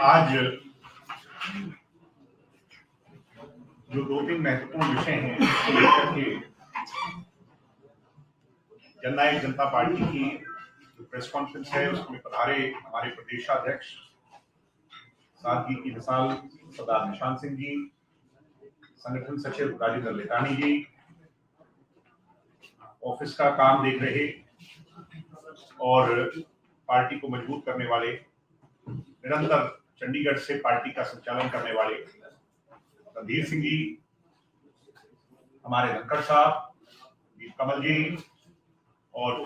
आज जो दो तीन महत्वपूर्ण विषय हैं उसको लेकर के जननायक जनता पार्टी की जो प्रेस कॉन्फ्रेंस है उसमें पधारे हमारे प्रदेशाध्यक्ष सादगी की मिसाल सरदार निशांत सिंह जी, संगठन सचिव राजेंद्र लेकानी जी, ऑफिस का काम देख रहे और पार्टी को मजबूत करने वाले, निरंतर चंडीगढ़ से पार्टी का संचालन करने वाले रणधीर सिंह जी, हमारे धनखड़ साहब, दीप कमल जी और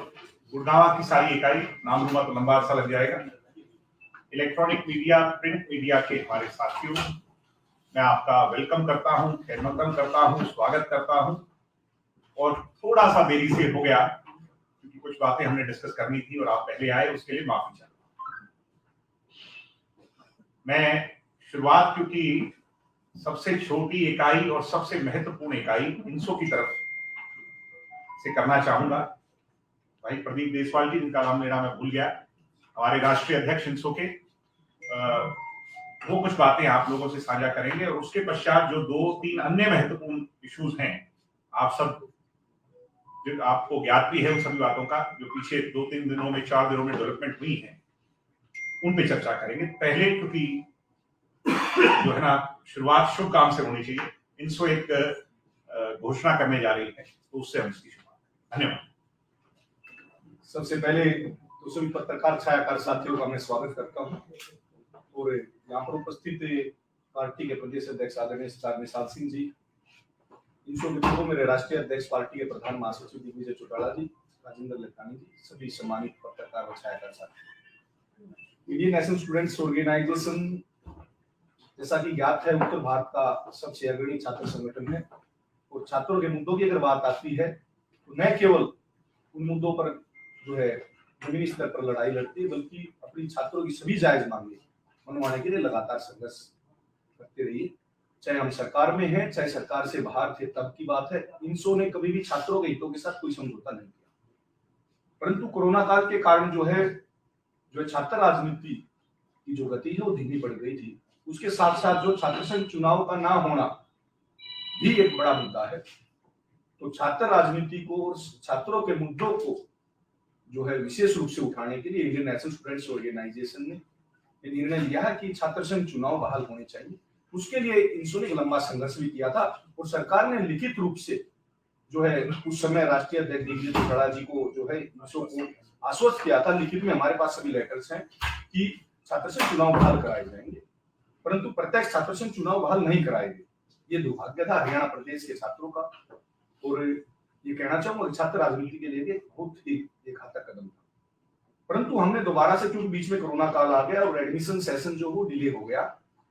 गुड़गांव की सारी इकाई, नाम लूंगा तो लंबा अरसा लग जाएगा। इलेक्ट्रॉनिक मीडिया, प्रिंट मीडिया के हमारे साथियों, मैं आपका वेलकम करता हूं, खैरमकदम करता हूं, स्वागत करता हूं। और थोड़ा सा देरी से हो गया क्योंकि कुछ बातें हमने डिस्कस करनी थी और आप पहले आए, उसके लिए माफी चाहता हूं। मैं शुरुआत क्योंकि सबसे छोटी इकाई और सबसे महत्वपूर्ण इकाई इंसो की तरफ से करना चाहूंगा। भाई प्रदीप देशवाल जी, जिनका नाम लेना मैं भूल गया, हमारे राष्ट्रीय अध्यक्ष इंसो के, वो कुछ बातें आप लोगों से साझा करेंगे और उसके पश्चात जो दो तीन अन्य महत्वपूर्ण इश्यूज हैं, आप सब आपको ज्ञात भी है उन सभी बातों का, जो पीछे 2-3 दिनों में 4 दिनों में डेवलपमेंट हुई है, उन पे चर्चा करेंगे। पहले क्योंकि जो है ना, शुरुआत शुभ काम से होनी चाहिए। इंसो एक घोषणा करने जा रही है, तो उससे हम इसकी शुरुआत। धन्यवाद। सबसे पहले तो सभी पत्रकार छायाकार साथियों का मैं स्वागत करता हूं और यहाँ पर उपस्थित पार्टी के प्रदेश अध्यक्ष आदरणीय सरदार निशांत सिंह जी, इंसो के पूर्व मेरे राष्ट्रीय अध्यक्ष पार्टी के प्रधान महासचिव दिग्विजय चौटाला जी, राजेंद्र लेकानी जी, सभी सम्मानित पत्रकार व छायाकार साथी। इंडियन नेशनल स्टूडेंट्स ऑर्गेनाइजेशन जैसा कि ज्ञात है उत्तर भारत का सबसे अग्रणी छात्र संगठन है और छात्रों के मुद्दों की अगर बात आती है तो न केवल उन मुद्दों पर जो है जमीनी स्तर पर लड़ाई लड़ती है, बल्कि अपनी छात्रों की सभी जायज मांगे मनवाने के लिए लगातार संघर्ष करते रही। चाहे हम सरकार में हैं, चाहे सरकार से बाहर थे, तब की बात है। इंसो ने कभी भी छात्रों के हितों के साथ कोई समझौता नहीं किया, परंतु कोरोना काल के कारण जो है छात्र राजनीति की जो गति है वो धीमी पड़ गई थी। उसके साथ साथ जो छात्र संघ चुनाव का ना होना भी एक बड़ा मुद्दा है। तो छात्र राजनीति को और छात्रों के मुद्दों को जो है विशेष रूप से उठाने के लिए इंडियन नेशनल स्टूडेंट्स ऑर्गेनाइजेशन ने निर्णय लिया है कि छात्र संघ चुनाव बहाल होने चाहिए। उसके लिए इंसो ने लंबा संघर्ष भी किया था और सरकार ने लिखित रूप से जो है उस समय राष्ट्रीय अध्यक्ष दिग्विजय चौटाला जी को जो है इंसो को आश्वस्त किया था, लिखित में हमारे पास सभी लेटर्स हैं कि छात्र संघ चुनाव बहाल कराए जाएंगे, परंतु प्रत्यक्ष छात्र संघ चुनाव बहाल नहीं कराएंगे। ये दुर्भाग्य था हरियाणा प्रदेश के छात्रों का और ये कहना चाहूंगा छात्र राजनीति के लिए बहुत ही एक घातक कदम था। परंतु हमने दोबारा से, क्योंकि बीच में कोरोना काल आ गया और एडमिशन सेशन जो वो डिले हो गया,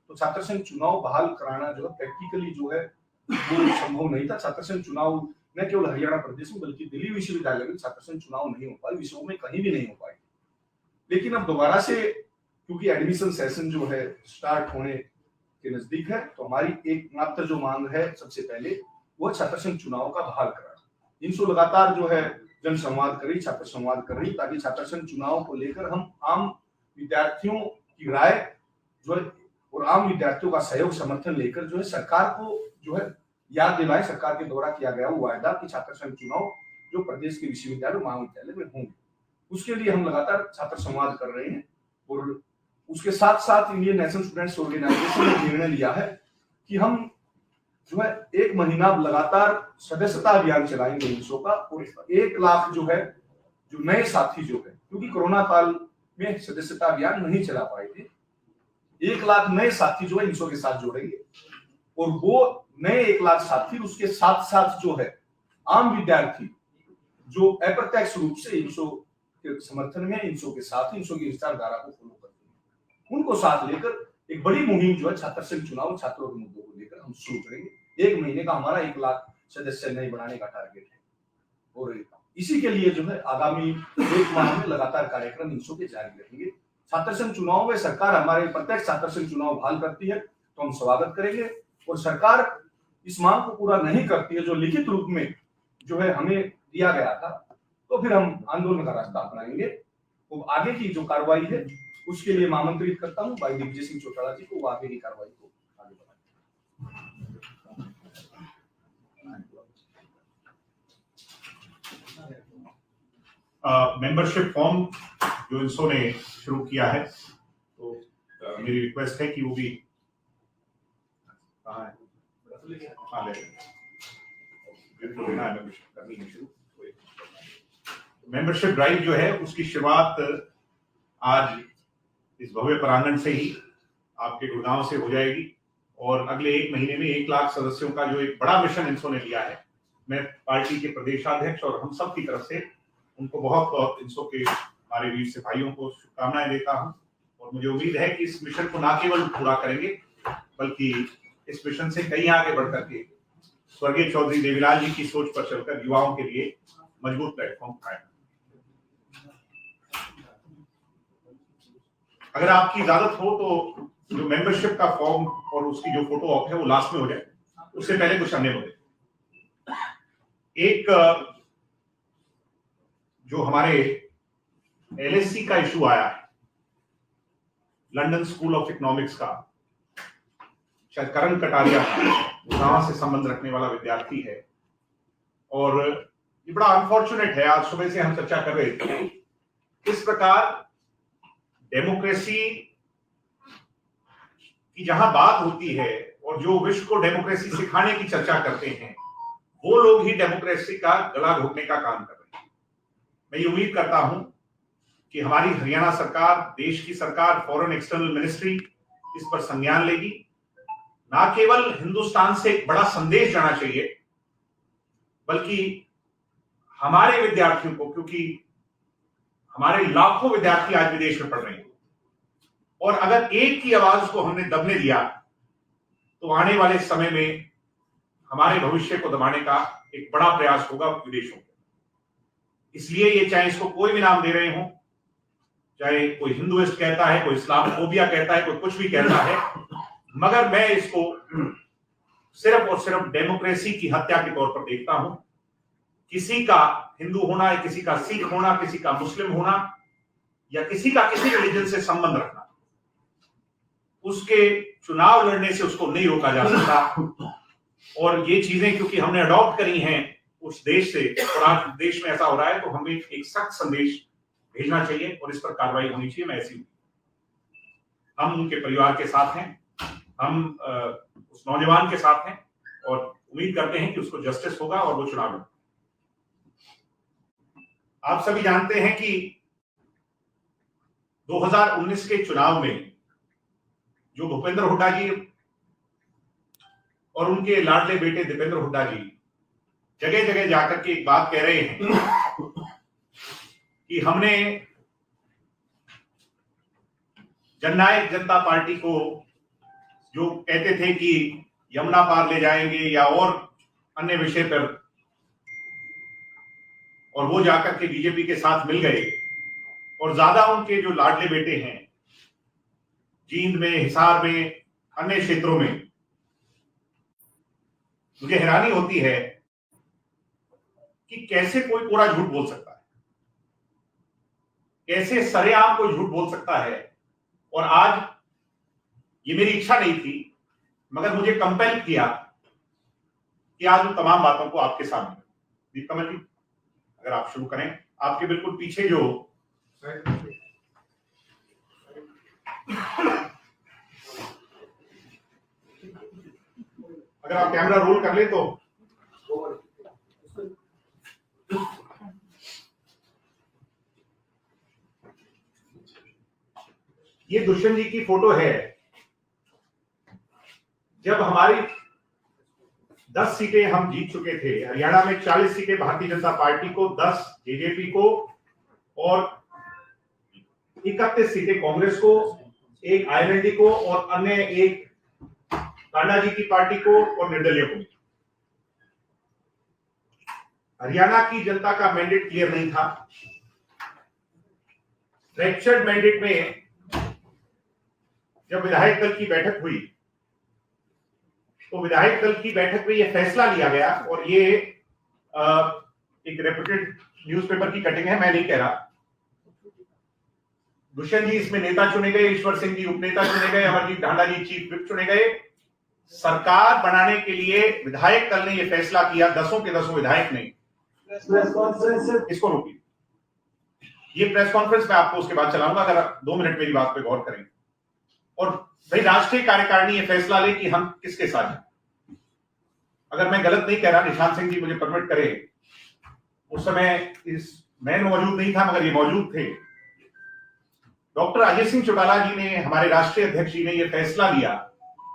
तो छात्र संघ चुनाव बहाल कराना जो है प्रैक्टिकली जो है वो संभव नहीं था। छात्र संघ चुनाव न केवल हरियाणा प्रदेश में बल्कि दिल्ली विश्वविद्यालय में छात्र संघ चुनाव नहीं हो पाए, विश्व में कहीं भी नहीं हो पाए। लेकिन अब दोबारा से क्योंकि एडमिशन सेशन जो है स्टार्ट होने के नजदीक है, तो हमारी एकमात्र जो मांग है सबसे पहले वो छात्र संघ चुनाव का बहाल कराना। इंसो लगातार जो है जन संवाद कर रही, छात्र संवाद कर रही, ताकि छात्र संघ चुनाव को लेकर हम आम विद्यार्थियों की राय जो है और आम विद्यार्थियों का सहयोग समर्थन लेकर जो है सरकार को जो है याद दिलाए, सरकार के द्वारा किया गया वो वायदा कि छात्र संघ चुनाव जो प्रदेश के विश्वविद्यालय महाविद्यालय में होंगे, उसके लिए हम लगातार छात्र संवाद कर रहे हैं। और उसके साथ साथ इंडियन नेशनल स्टूडेंट्स ऑर्गेनाइजेशन ने निर्णय लिया है कि हम जो है 1 महीना लगातार सदस्यता अभियान चलाएंगे इंसो का, और 1 लाख जो है जो नए साथी जो है, क्योंकि कोरोना काल में सदस्यता अभियान नहीं चला पाए थे, 1 लाख नए साथी जो है इंसो के साथ जोड़ेंगे और वो नए 1 लाख साथी उसके साथ साथ जो है आम विद्यार्थी जो अप्रत्यक्ष रूप से इंसो के समर्थन में, इंसो के साथ, इंसो की विचारधारा को फॉलो करते हैं, उनको साथ लेकर एक बड़ी मुहिम जो है छात्र संघ चुनाव छात्रों के मुद्दों को लेकर हम शुरू करेंगे। 1 महीने का हमारा 1 लाख सदस्य नए बनाने का टारगेट है और इसी के लिए जो है आगामी 1 माह में लगातार कार्यक्रम इंसो के जारी रहेंगे। छात्र संघ चुनाव में सरकार हमारे प्रत्येक छात्र संघ चुनाव बहाल करती है तो हम स्वागत करेंगे, और सरकार इस मांग को पूरा नहीं करती है जो लिखित रूप में जो है हमें दिया गया था, तो फिर हम आंदोलन का रास्ता अपनाएंगे। तो आगे की जो कार्रवाई है उसके लिए मैं आमंत्रित करता हूँ भाई दिग्विजय सिंह चौटाला जी को, वो आगे की कार्रवाई को आगे बढ़ाएं। मेंबरशिप फॉर्म जो इंसो ने शुरू किया है, तो मेरी रिक्वेस्ट है कि वो भी मेंबरशिप ड्राइव जो है उसकी शुरुआत आज इस भव्य प्रांगण से ही आपके गुड़गांव से हो जाएगी और अगले 1 महीने में 1 लाख सदस्यों का जो एक बड़ा मिशन इंसो ने लिया है, मैं पार्टी के प्रदेशाध्यक्ष और हम सब की तरफ से उनको बहुत बहुत इंसो के हमारे वीर सिपाहियों को शुभकामनाएं देता हूं और मुझे उम्मीद है कि इस मिशन को न केवल पूरा करेंगे बल्कि इस मिशन से कहीं आगे बढ़ करके स्वर्गीय चौधरी देवीलाल जी की सोच पर चलकर युवाओं के लिए मजबूत प्लेटफॉर्म पाएगा। अगर आपकी इजाजत हो तो जो मेंबरशिप का फॉर्म और उसकी जो फोटो ऑप है वो लास्ट में हो जाए, उससे पहले कुछ अन्य मुद्दे। एक जो हमारे एलएससी का इशू आया है, लंदन स्कूल ऑफ इकोनॉमिक्स का, शायद करण कटारिया गुड़गांव से संबंध रखने वाला विद्यार्थी है और ये बड़ा अनफॉर्चुनेट है। आज सुबह से हम चर्चा कर रहे थे किस प्रकार डेमोक्रेसी की जहां बात होती है और जो विश्व को डेमोक्रेसी सिखाने की चर्चा करते हैं वो लोग ही डेमोक्रेसी का गला घोटने का काम कर रहे हैं। मैं ये उम्मीद करता हूं कि हमारी हरियाणा सरकार, देश की सरकार, फॉरेन एक्सटर्नल मिनिस्ट्री इस पर संज्ञान लेगी। ना केवल हिंदुस्तान से एक बड़ा संदेश जाना चाहिए बल्कि हमारे विद्यार्थियों को, क्योंकि हमारे लाखों विद्यार्थी आज विदेश में पढ़ रहे हैं और अगर एक की आवाज को हमने दबने दिया तो आने वाले समय में हमारे भविष्य को दबाने का एक बड़ा प्रयास होगा विदेशों में। इसलिए ये चाहे इसको कोई भी नाम दे रहे हो, चाहे कोई हिंदुइस्ट कहता है, कोई इस्लामोफोबिया कहता है, कोई कुछ भी कहता है, मगर मैं इसको सिर्फ और सिर्फ डेमोक्रेसी की हत्या के तौर पर देखता हूं। किसी का हिंदू होना या किसी का सिख होना, किसी का मुस्लिम होना या किसी का किसी रिलीजन से संबंध रखना, उसके चुनाव लड़ने से उसको नहीं रोका जा सकता। और ये चीजें क्योंकि हमने अडॉप्ट करी हैं उस देश से और आज देश में ऐसा हो रहा है तो हमें एक सख्त संदेश भेजना चाहिए और इस पर कार्रवाई होनी चाहिए। मैं ऐसी हम उनके परिवार के साथ हैं, हम उस नौजवान के साथ हैं और उम्मीद करते हैं कि उसको जस्टिस होगा और वो चुनाव लड़ेगा। आप सभी जानते हैं कि 2019 के चुनाव में जो भूपेंद्र हुड्डा जी और उनके लाडले बेटे दीपेंद्र हुड्डा जी जगह जगह जाकर के एक बात कह रहे हैं कि हमने जननायक जनता पार्टी को जो कहते थे कि यमुना पार ले जाएंगे या और अन्य विषय पर, और वो जाकर के बीजेपी के साथ मिल गए और ज्यादा उनके जो लाडले बेटे हैं जींद में, हिसार में, अन्य क्षेत्रों में, मुझे हैरानी होती है कि कैसे कोई कोरा झूठ बोल सकता है, कैसे सरेआम कोई झूठ बोल सकता है। और आज ये मेरी इच्छा नहीं थी मगर मुझे कंपेल किया कि आज उन तमाम बातों को आपके सामने। दीपकमल जी अगर आप शुरू करें, आपके बिल्कुल पीछे जो अगर आप कैमरा रोल कर ले तो ये दुष्यंत जी की फोटो है जब हमारी 10 सीटें हम जीत चुके थे। हरियाणा में 40 सीटें भारतीय जनता पार्टी को, 10 जेजेपी को और 31 सीटें कांग्रेस को, 1 आईएनएलडी को और अन्य 1 कांडा जी की पार्टी को और निर्दलीय को। हरियाणा की जनता का मैंडेट क्लियर नहीं था। फ्रैक्चर्ड मैंडेट में जब विधायक दल की बैठक हुई तो विधायक दल की बैठक में यह फैसला लिया गया, और ये एक रेप्यूटेड न्यूज़पेपर की कटिंग है, मैं नहीं कह रहा, दुष्यंत जी इसमें नेता चुने गए, ईश्वर सिंह जी उपनेता चुने गए, अमरजीत ढांडा जी चीफ विप चुने गए। सरकार बनाने के लिए विधायक दल ने यह फैसला किया, दसों के दसों विधायक ने। इसको रोकिए, ये प्रेस कॉन्फ्रेंस में आपको उसके बाद चलाऊंगा, अगर 2 मिनट मेरी बात पे गौर करें। और भाई राष्ट्रीय कार्यकारिणी ये फैसला ले कि हम किसके साथ हैं। अगर मैं गलत नहीं कह रहा, निशांत सिंह जी मुझे परमिट करे, उस समय मैं मौजूद नहीं था मगर ये मौजूद थे। डॉक्टर अजय सिंह चौटाला जी ने, हमारे राष्ट्रीय अध्यक्ष जी ने यह फैसला लिया,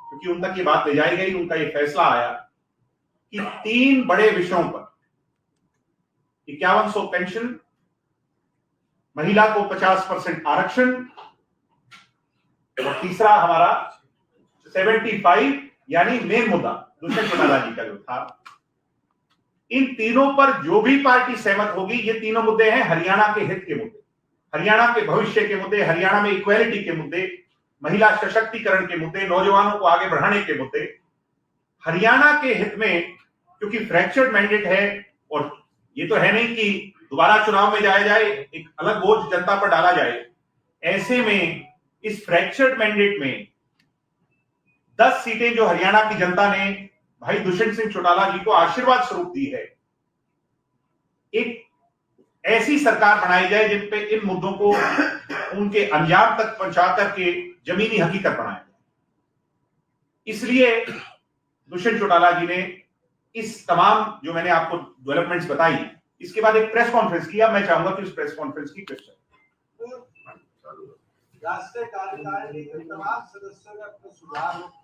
क्योंकि उन तक ये बात ले जाई गई, उनका यह फैसला आया कि 3 बड़े विषयों पर 5100 पेंशन, महिला को 50% आरक्षण और तीसरा हमारा 75 यानी मेन मुद्दा दुष्यंत चौटाला जी का जो था, इन तीनों पर जो भी पार्टी सहमत होगी, ये तीनों मुद्दे हैं हरियाणा के हित के मुद्दे, हरियाणा के भविष्य के मुद्दे, हरियाणा में इक्वालिटी के मुद्दे, महिला सशक्तिकरण के मुद्दे, नौजवानों को आगे बढ़ाने के मुद्दे, हरियाणा के हित में। क्योंकि फ्रैक्चर्ड मैंडेट है और ये तो है नहीं कि दोबारा चुनाव में जाया जाए, एक अलग बोझ जनता पर डाला जाए। ऐसे में इस फ्रैक्चर्ड मैंडेट में 10 सीटें जो हरियाणा की जनता ने भाई दुष्यंत सिंह चौटाला जी को आशीर्वाद स्वरूप दी है, एक ऐसी सरकार बनाई जाए जिन पे इन मुद्दों को उनके अंजाम तक पहुंचा करके जमीनी हकीकत बनाए। इसलिए दुष्यंत चौटाला जी ने इस तमाम जो मैंने आपको डेवलपमेंट्स बताई, इसके बाद एक प्रेस कॉन्फ्रेंस किया। मैं चाहूंगा कि उस प्रेस कॉन्फ्रेंस की क्वेश्चन राष्ट्रीय कार्यकारिणी के तमाम सदस्यों ने अपने सुझाव रखे।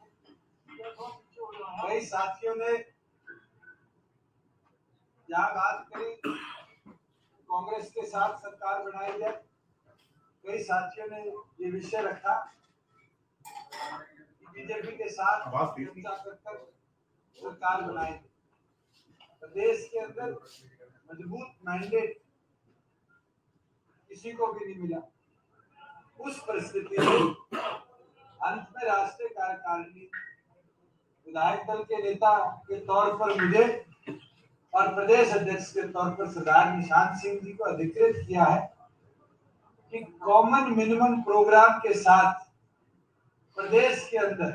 कई साथियों ने यहाँ बात करी कांग्रेस के साथ सरकार बनाई जाए, कई साथियों ने ये विषय रखा कि बीजेपी के साथ चर्चा कर सरकार बनाई। प्रदेश के अंदर मजबूत मैंडेट किसी को भी नहीं मिला। उस परिस्थिति में अंत में राष्ट्रीय कार्यकारिणी विधायक दल के नेता के तौर पर मुझे और प्रदेश अध्यक्ष के तौर पर सरदार निशांत सिंह जी को अधिकृत किया है कि कॉमन मिनिमम प्रोग्राम के साथ प्रदेश के अंदर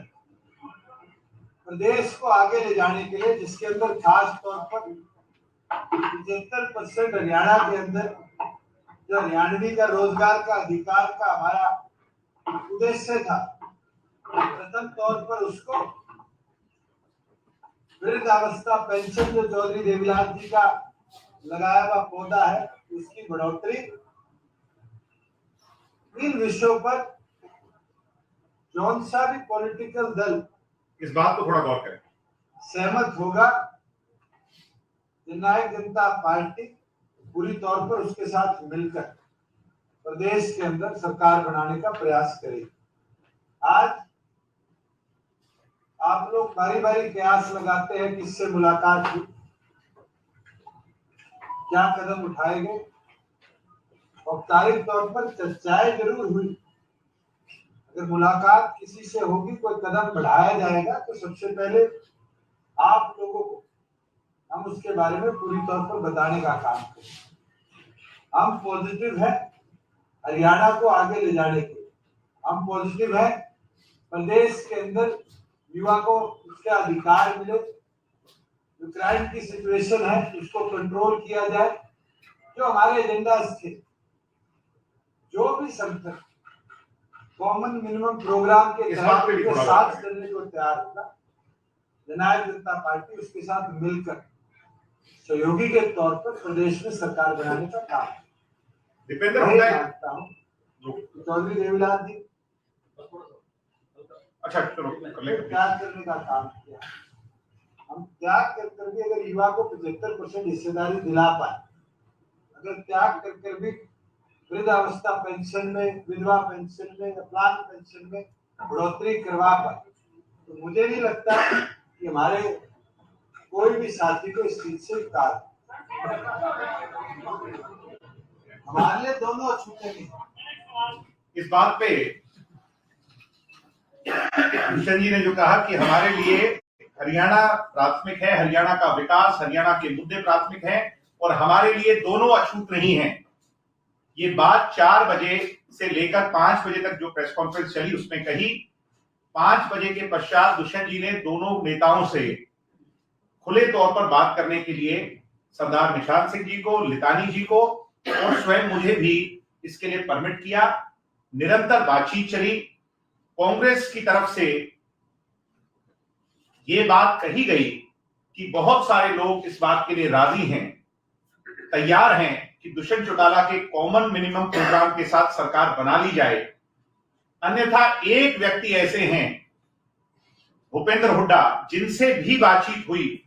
प्रदेश को आगे ले जाने के लिए, जिसके अंदर खास तौर पर 75% हरियाणा के अंदर जो हरियाणवी का रोजगार का अधिकार का हमारा उद्देश्य था, प्रथम तौर पर उसको वृद्धावस्था पेंशन जो चौधरी देवीलाल जी का लगाया हुआ पौधा है, उसकी बढ़ोतरी, इन विषयों पर जौन सा भी पॉलिटिकल दल इस बात को थोड़ा गौर करें, सहमत होगा, जननायक जनता पार्टी पूरी तौर पर उसके साथ मिलकर प्रदेश के अंदर सरकार बनाने का प्रयास करेगी। आज आप लोग बारी बारी प्रयास लगाते हैं, किससे मुलाकात हुई, क्या कदम उठाए गए, औपचारिक तौर पर चर्चाएं जरूर हुई। अगर मुलाकात किसी से होगी, कोई कदम बढ़ाया जाएगा, तो सबसे पहले आप लोगों को हम उसके बारे में पूरी तौर पर बताने का काम करें। हम पॉजिटिव है हरियाणा को आगे ले जाने के, हम पॉजिटिव है प्रदेश के अंदर युवा को उसके अधिकार मिले, जो क्राइम की सिचुएशन है उसको कंट्रोल किया जाए, जो हमारे एजेंडा थे, जो भी संकट कॉमन मिनिमम प्रोग्राम के साथ चलने को तैयार होगा, जननायक जनता पार्टी उसके साथ मिलकर सहयोगी के तौर पर प्रदेश में सरकार बनाने का काम दीपेंद्र चौधरी देवीलाल जी अच्छा चलो त्याग करने का काम किया। हम त्याग कर कर भी अगर युवा को 75% हिस्सेदारी दिला पाए, अगर त्याग कर कर भी वृद्धावस्था पेंशन में, विधवा पेंशन में, विकलांग पेंशन में बढ़ोतरी करवा पाए, तो मुझे नहीं लगता कि हमारे कोई भी साथी को इस चीज से इनकार। हमारे लिए दोनों अछूते नहीं। इस बात पे भूषण जी ने जो कहा कि हमारे लिए हरियाणा प्राथमिक है, हरियाणा का विकास, हरियाणा के मुद्दे प्राथमिक हैं और हमारे लिए दोनों अछूत नहीं हैं। ये बात 4 बजे से लेकर 5 बजे तक जो प्रेस कॉन्फ्रेंस चली उसमें कही। 5 बजे के पश्चात दुष्यंत जी ने दोनों नेताओं से खुले तौर पर बात करने के लिए सरदार निशान सिंह जी को, लितानी जी को और स्वयं मुझे भी इसके लिए परमिट किया। निरंतर बातचीत चली। कांग्रेस की तरफ से ये बात कही गई कि बहुत सारे लोग इस बात के लिए राजी हैं, तैयार हैं कि दुष्यंत चौटाला के कॉमन मिनिमम प्रोग्राम के साथ सरकार बना ली जाए। अन्यथा एक व्यक्ति ऐसे हैं, भूपेंद्र हुड्डा, जिनसे भी बातचीत हुई,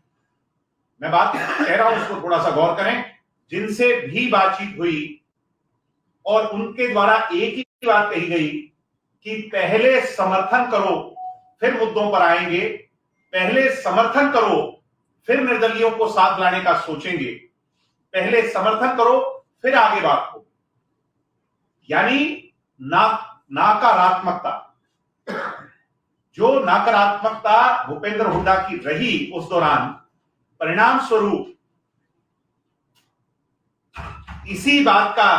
मैं बात कह रहा हूं उसको थोड़ा सा गौर करें, जिनसे भी बातचीत हुई और उनके द्वारा एक ही बात कही गई कि पहले समर्थन करो फिर मुद्दों पर आएंगे, पहले समर्थन करो फिर निर्दलीयों को साथ लाने का सोचेंगे, पहले समर्थन करो फिर आगे बात हो। यानी नकारात्मकता, जो नकारात्मकता भूपेंद्र हुड्डा की रही उस दौरान, परिणाम स्वरूप इसी बात का,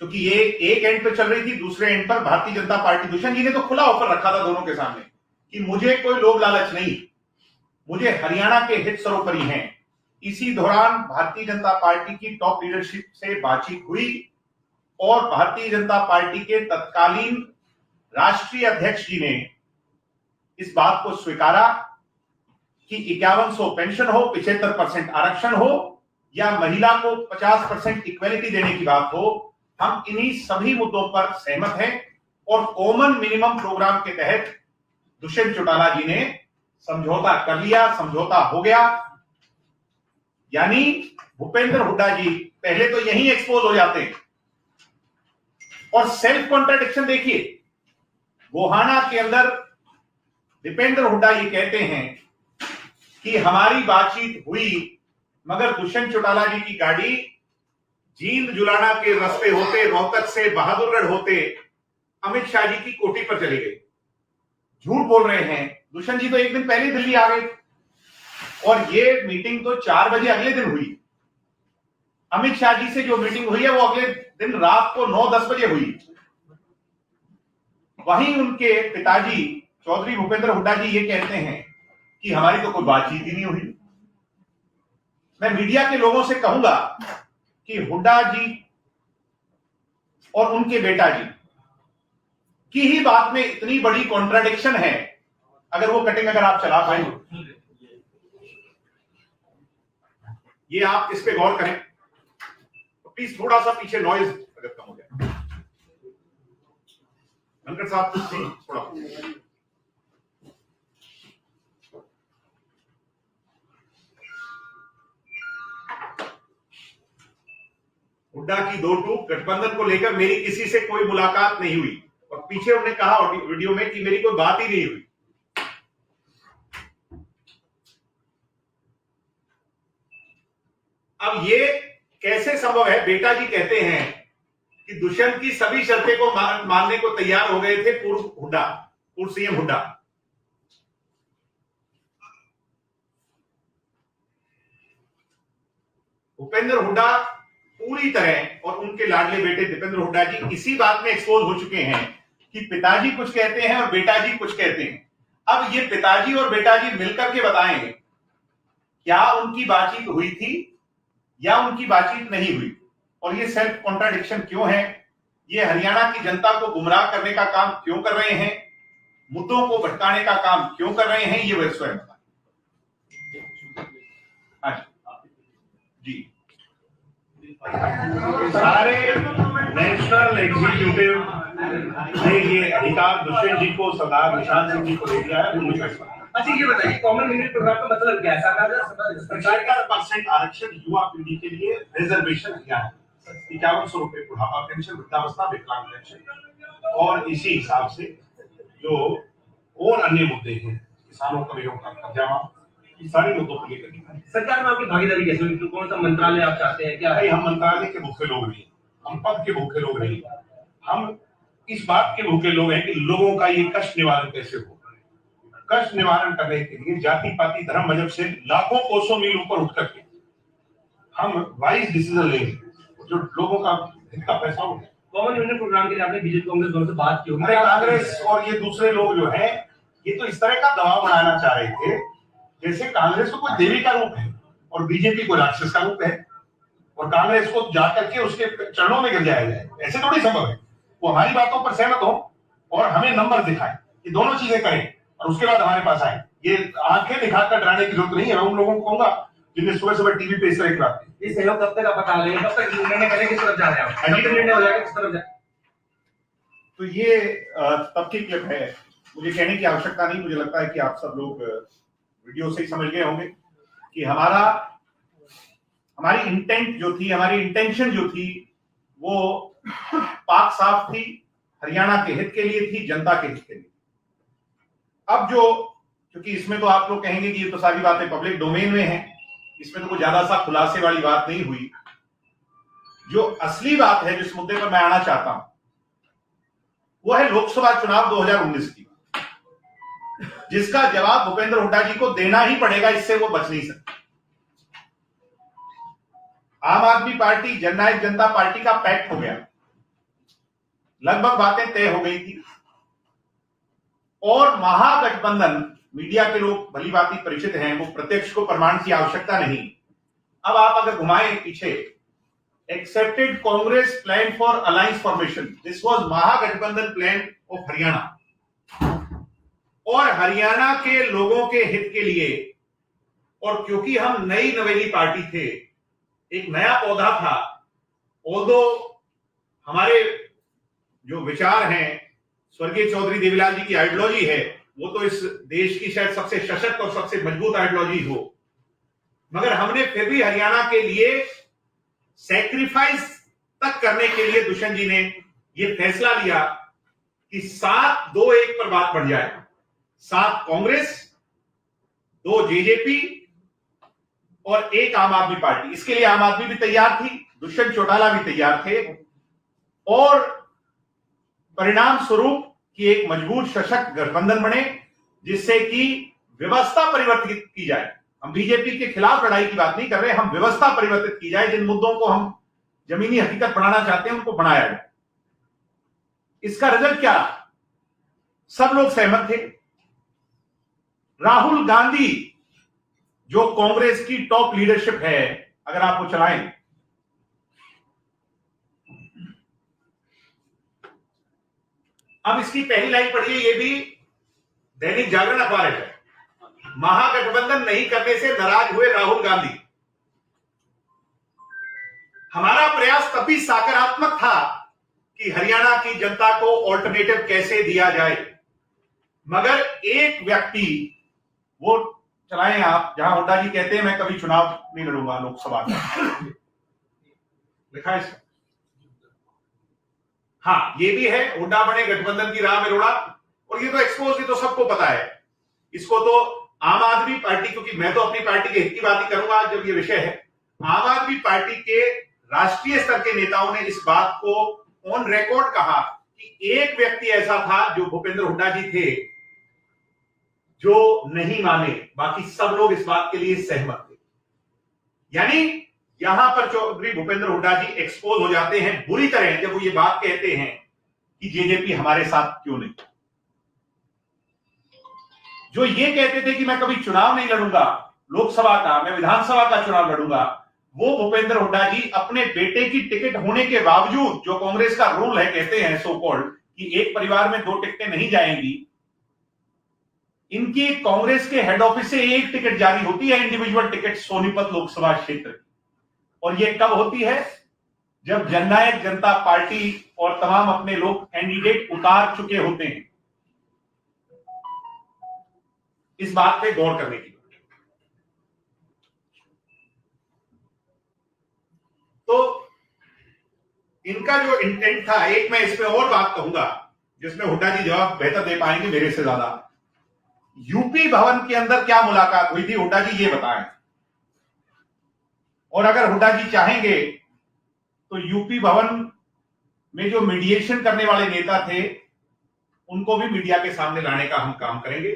क्योंकि ये एक एंड पे चल रही थी, दूसरे एंड पर भारतीय जनता पार्टी, दुष्यंत जी ने तो खुला ऑफर रखा था दोनों के सामने कि मुझे कोई लोभ लालच नहीं, मुझे हरियाणा के हित सर्वोपरि हैं। इसी दौरान भारतीय जनता पार्टी की टॉप लीडरशिप से बातचीत हुई और भारतीय जनता पार्टी के तत्कालीन राष्ट्रीय अध्यक्ष जी ने इस बात को स्वीकारा कि 5100 पेंशन हो, 75% आरक्षण हो या महिला को 50% इक्वेलिटी देने की बात हो, हम इन्हीं सभी मुद्दों पर सहमत हैं और कॉमन मिनिमम प्रोग्राम के तहत दुष्यंत चौटाला जी ने समझौता कर लिया, समझौता हो गया। यानी भूपेंद्र हुड्डा जी पहले तो यहीं एक्सपोज हो जाते हैं। और सेल्फ कॉन्ट्राडिक्शन देखिए, गोहाना के अंदर दीपेंद्र हुड्डा ये कहते हैं कि हमारी बातचीत हुई मगर दुष्यंत चौटाला जी की गाड़ी जींद जुलाना के रास्ते होते, रोहतक से बहादुरगढ़ होते अमित शाह जी की कोठी पर चले गए। झूठ बोल रहे हैं, दुष्यंत जी तो एक दिन पहले दिल्ली आ गए और ये मीटिंग तो 4 बजे अगले दिन हुई। अमित शाह जी से जो मीटिंग हुई है वो अगले दिन रात को 9-10 बजे हुई। वहीं उनके पिताजी चौधरी भूपेंद्र हुड्डा जी ये कहते हैं कि हमारी तो कोई बातचीत ही नहीं हुई। मैं मीडिया के लोगों से कहूंगा कि हुड्डा जी और उनके बेटा जी की ही बात में इतनी बड़ी कॉन्ट्राडिक्शन है, अगर वो कटिंग अगर आप चला पाए, ये आप इस पे गौर करें तो प्लीज थोड़ा सा पीछे नॉइज अगर कम हो जाए। धनखड़ साहब थोड़ा हुड्डा की 2 टूक, गठबंधन को लेकर मेरी किसी से कोई मुलाकात नहीं हुई और पीछे उन्होंने कहा वीडियो में कि मेरी कोई बात ही नहीं हुई। अब ये कैसे संभव है? बेटा जी कहते हैं कि दुष्यंत की सभी शर्तें को मानने को तैयार हो गए थे पूर्व सीएम हुड्डा। भूपेंद्र हुड्डा पूरी तरह और उनके लाडले बेटे दीपेंद्र हुड्डा जी इसी बात में एक्सपोज हो चुके हैं कि पिताजी कुछ कहते हैं और बेटा जी कुछ कहते हैं। अब ये पिताजी और बेटा जी मिलकर के बताएं क्या उनकी बातचीत हुई थी या उनकी बातचीत नहीं हुई, और ये सेल्फ कॉन्ट्राडिक्शन क्यों है, ये हरियाणा की जनता को गुमराह करने का काम क्यों कर रहे हैं, मुद्दों को भटकाने का काम क्यों कर रहे हैं, ये वे स्वयं बताएं। जी सारे नेशनल एग्जीक्यूटिव ने ये अधिकार दुष्यंत जी को, सरदार निशान सिंह जी को दे दिया है। अच्छा ये बताइए कॉमन मिनिमम प्रोग्राम का मतलब क्या है? सरकार का % आरक्षण युवा पीढ़ी के लिए रिजर्वेशन किया है, 5100 रुपए बुढ़ापा पेंशन, वृद्धावस्था, विकलांग पेंशन और इसी हिसाब से जो और अन्य मुद्दे हैं, किसानों का विरोध का कर्जा माफ, सारे मुद्दों को लेकर सरकार में आपकी भागीदारी कैसे हुई? कौन सा मंत्रालय आप चाहते हैं? क्या है? हम मंत्रालय के भूखे लोग नहीं, हम पद के भूखे लोग नहीं, हम इस बात के भूखे लोग हैं कि लोगों का ये कष्ट निवारण कैसे हो। कष्ट निवारण करने के लिए जाति पाति धर्म मजहब से लाखों कोसों मील ऊपर उठ करके हम वाइज डिसीजन लेंगे जो लोगों का पैसा उठाया। कॉमन यूनियन प्रोग्राम के लिए आपने बीजेपी कांग्रेस दोनों से बात की होगी। अरे कांग्रेस और ये दूसरे लोग जो हैं, ये तो इस तरह का दबाव बनाना चाह रहे थे जैसे कांग्रेस तो कोई देवी का रूप है और बीजेपी को राक्षस का रूप है, और कांग्रेस को जाकर के उसके चरणों में गिर जाया जाए। ऐसे थोड़ी संभव है। वो हमारी बातों पर सहमत हो और हमें नंबर दिखाएं, ये दोनों चीजें करें और उसके बाद हमारे पास आए। ये आंखें दिखाकर डराने की जरूरत नहीं है। मैं उन लोगों को कहूंगा जिन्हें सुबह सुबह टीवी पे इस तरह की बात की। ये सहयोग कब तक आप बता रहे हैं, कब तक निर्णय करें, किस तरफ जा रहे हैं आप? अभी तो निर्णय हो जाएगा किस तरफ जाए। तो ये तब की क्लिप है, मुझे कहने की आवश्यकता नहीं। मुझे लगता है कि आप सब लोग वीडियो से ही समझ गए होंगे कि हमारी इंटेंट जो थी, हमारी इंटेंशन जो थी, वो पाक साफ थी, हरियाणा के हित के लिए थी, जनता के हित के लिए। अब क्योंकि इसमें तो आप लोग कहेंगे कि ये तो सारी बातें पब्लिक डोमेन में हैं, इसमें तो कोई ज्यादा सा खुलासे वाली बात नहीं हुई। जो असली बात है, जिस मुद्दे पर मैं आना चाहता हूं, वो है लोकसभा चुनाव 2019 की, जिसका जवाब भूपेंद्र हुड्डा जी को देना ही पड़ेगा, इससे वो बच नहीं सकते। आम आदमी पार्टी जननायक जनता पार्टी का पैक्ट हो गया, लगभग बातें तय हो गई थी, और महागठबंधन, मीडिया के लोग भली भांति परिचित हैं, वो प्रत्यक्ष को प्रमाण की आवश्यकता नहीं। अब आप अगर घुमाएं पीछे, accepted Congress plan for alliance formation. This was Mahagathbandhan plan of Haryana, और हरियाणा के लोगों के हित के लिए, और क्योंकि हम नई नवेली पार्टी थे, एक नया पौधा था, ऑल्दो हमारे जो विचार हैं स्वर्गीय चौधरी देवीलाल जी की आइडियोलॉजी है, वो तो इस देश की शायद सबसे सशक्त और सबसे मजबूत आइडियोलॉजी हो, मगर हमने फिर भी हरियाणा के लिए सैक्रिफाइस तक करने के लिए दुष्यंत जी ने यह फैसला लिया कि 7-2-1 पर बात बढ़ जाए। 7 कांग्रेस, 2 जेजेपी और 1 आम आदमी पार्टी। इसके लिए आम आदमी भी तैयार थी, दुष्यंत चौटाला भी तैयार थे, और परिणाम स्वरूप कि एक मजबूत सशक्त गठबंधन बने, जिससे कि व्यवस्था परिवर्तित की जाए। हम बीजेपी के खिलाफ लड़ाई की बात नहीं कर रहे, हम व्यवस्था परिवर्तित की जाए, जिन मुद्दों को हम जमीनी हकीकत बनाना चाहते हैं उनको बनाया जाए। इसका रिजल्ट क्या? सब लोग सहमत थे। राहुल गांधी, जो कांग्रेस की टॉप लीडरशिप है, अगर आप वो चलाएं, अब इसकी पहली लाइन पढ़िए, ये भी दैनिक जागरण अखबार है। महागठबंधन नहीं करने से नाराज हुए राहुल गांधी। हमारा प्रयास तभी सकारात्मक था कि हरियाणा की जनता को ऑल्टरनेटिव कैसे दिया जाए, मगर एक व्यक्ति, वो चलाएं आप, जहां हुड्डा जी कहते हैं मैं कभी चुनाव नहीं लड़ूंगा लोकसभा का, लिखा है। हाँ, ये भी है, हुड्डा बने गठबंधन की राह में रोड़ा, और ये तो एक्सपोज, ये तो सबको पता है। इसको तो आम आदमी पार्टी, क्योंकि मैं तो अपनी पार्टी के हित की बात ही करूंगा जब ये विषय है, आम आदमी पार्टी के राष्ट्रीय स्तर के नेताओं ने इस बात को ऑन रिकॉर्ड कहा कि एक व्यक्ति ऐसा था जो भूपेंद्र हुड्डा जी थे, जो नहीं माने, बाकी सब लोग इस बात के लिए सहमत थे। यानी यहां पर चौधरी भूपेंद्र हुड्डा जी एक्सपोज हो जाते हैं बुरी तरह, जब वो ये बात कहते हैं कि जेजेपी हमारे साथ क्यों नहीं। जो ये कहते थे कि मैं कभी चुनाव नहीं लड़ूंगा लोकसभा का, मैं विधानसभा का चुनाव लड़ूंगा, वो भूपेंद्र हुड्डा जी अपने बेटे की टिकट होने के बावजूद, जो कांग्रेस का रूल है, कहते हैं सो कॉल्ड, कि एक परिवार में 2 टिकटें नहीं जाएंगी, इनकी कांग्रेस के हेड ऑफिस से एक टिकट जारी होती है, इंडिविजुअल टिकट सोनीपत लोकसभा क्षेत्र, और ये कब होती है? जब जननायक जनता पार्टी और तमाम अपने लोग कैंडिडेट उतार चुके होते हैं। इस बात पे गौर करने की। तो इनका जो इंटेंट था, एक मैं इसमें और बात कहूंगा जिसमें हुड्डा जी जवाब बेहतर दे पाएंगे मेरे से ज्यादा। यूपी भवन के अंदर क्या मुलाकात हुई थी, हुड्डा जी ये बताएं। और अगर हुड्डा जी चाहेंगे तो यूपी भवन में जो मीडिएशन करने वाले नेता थे उनको भी मीडिया के सामने लाने का हम काम करेंगे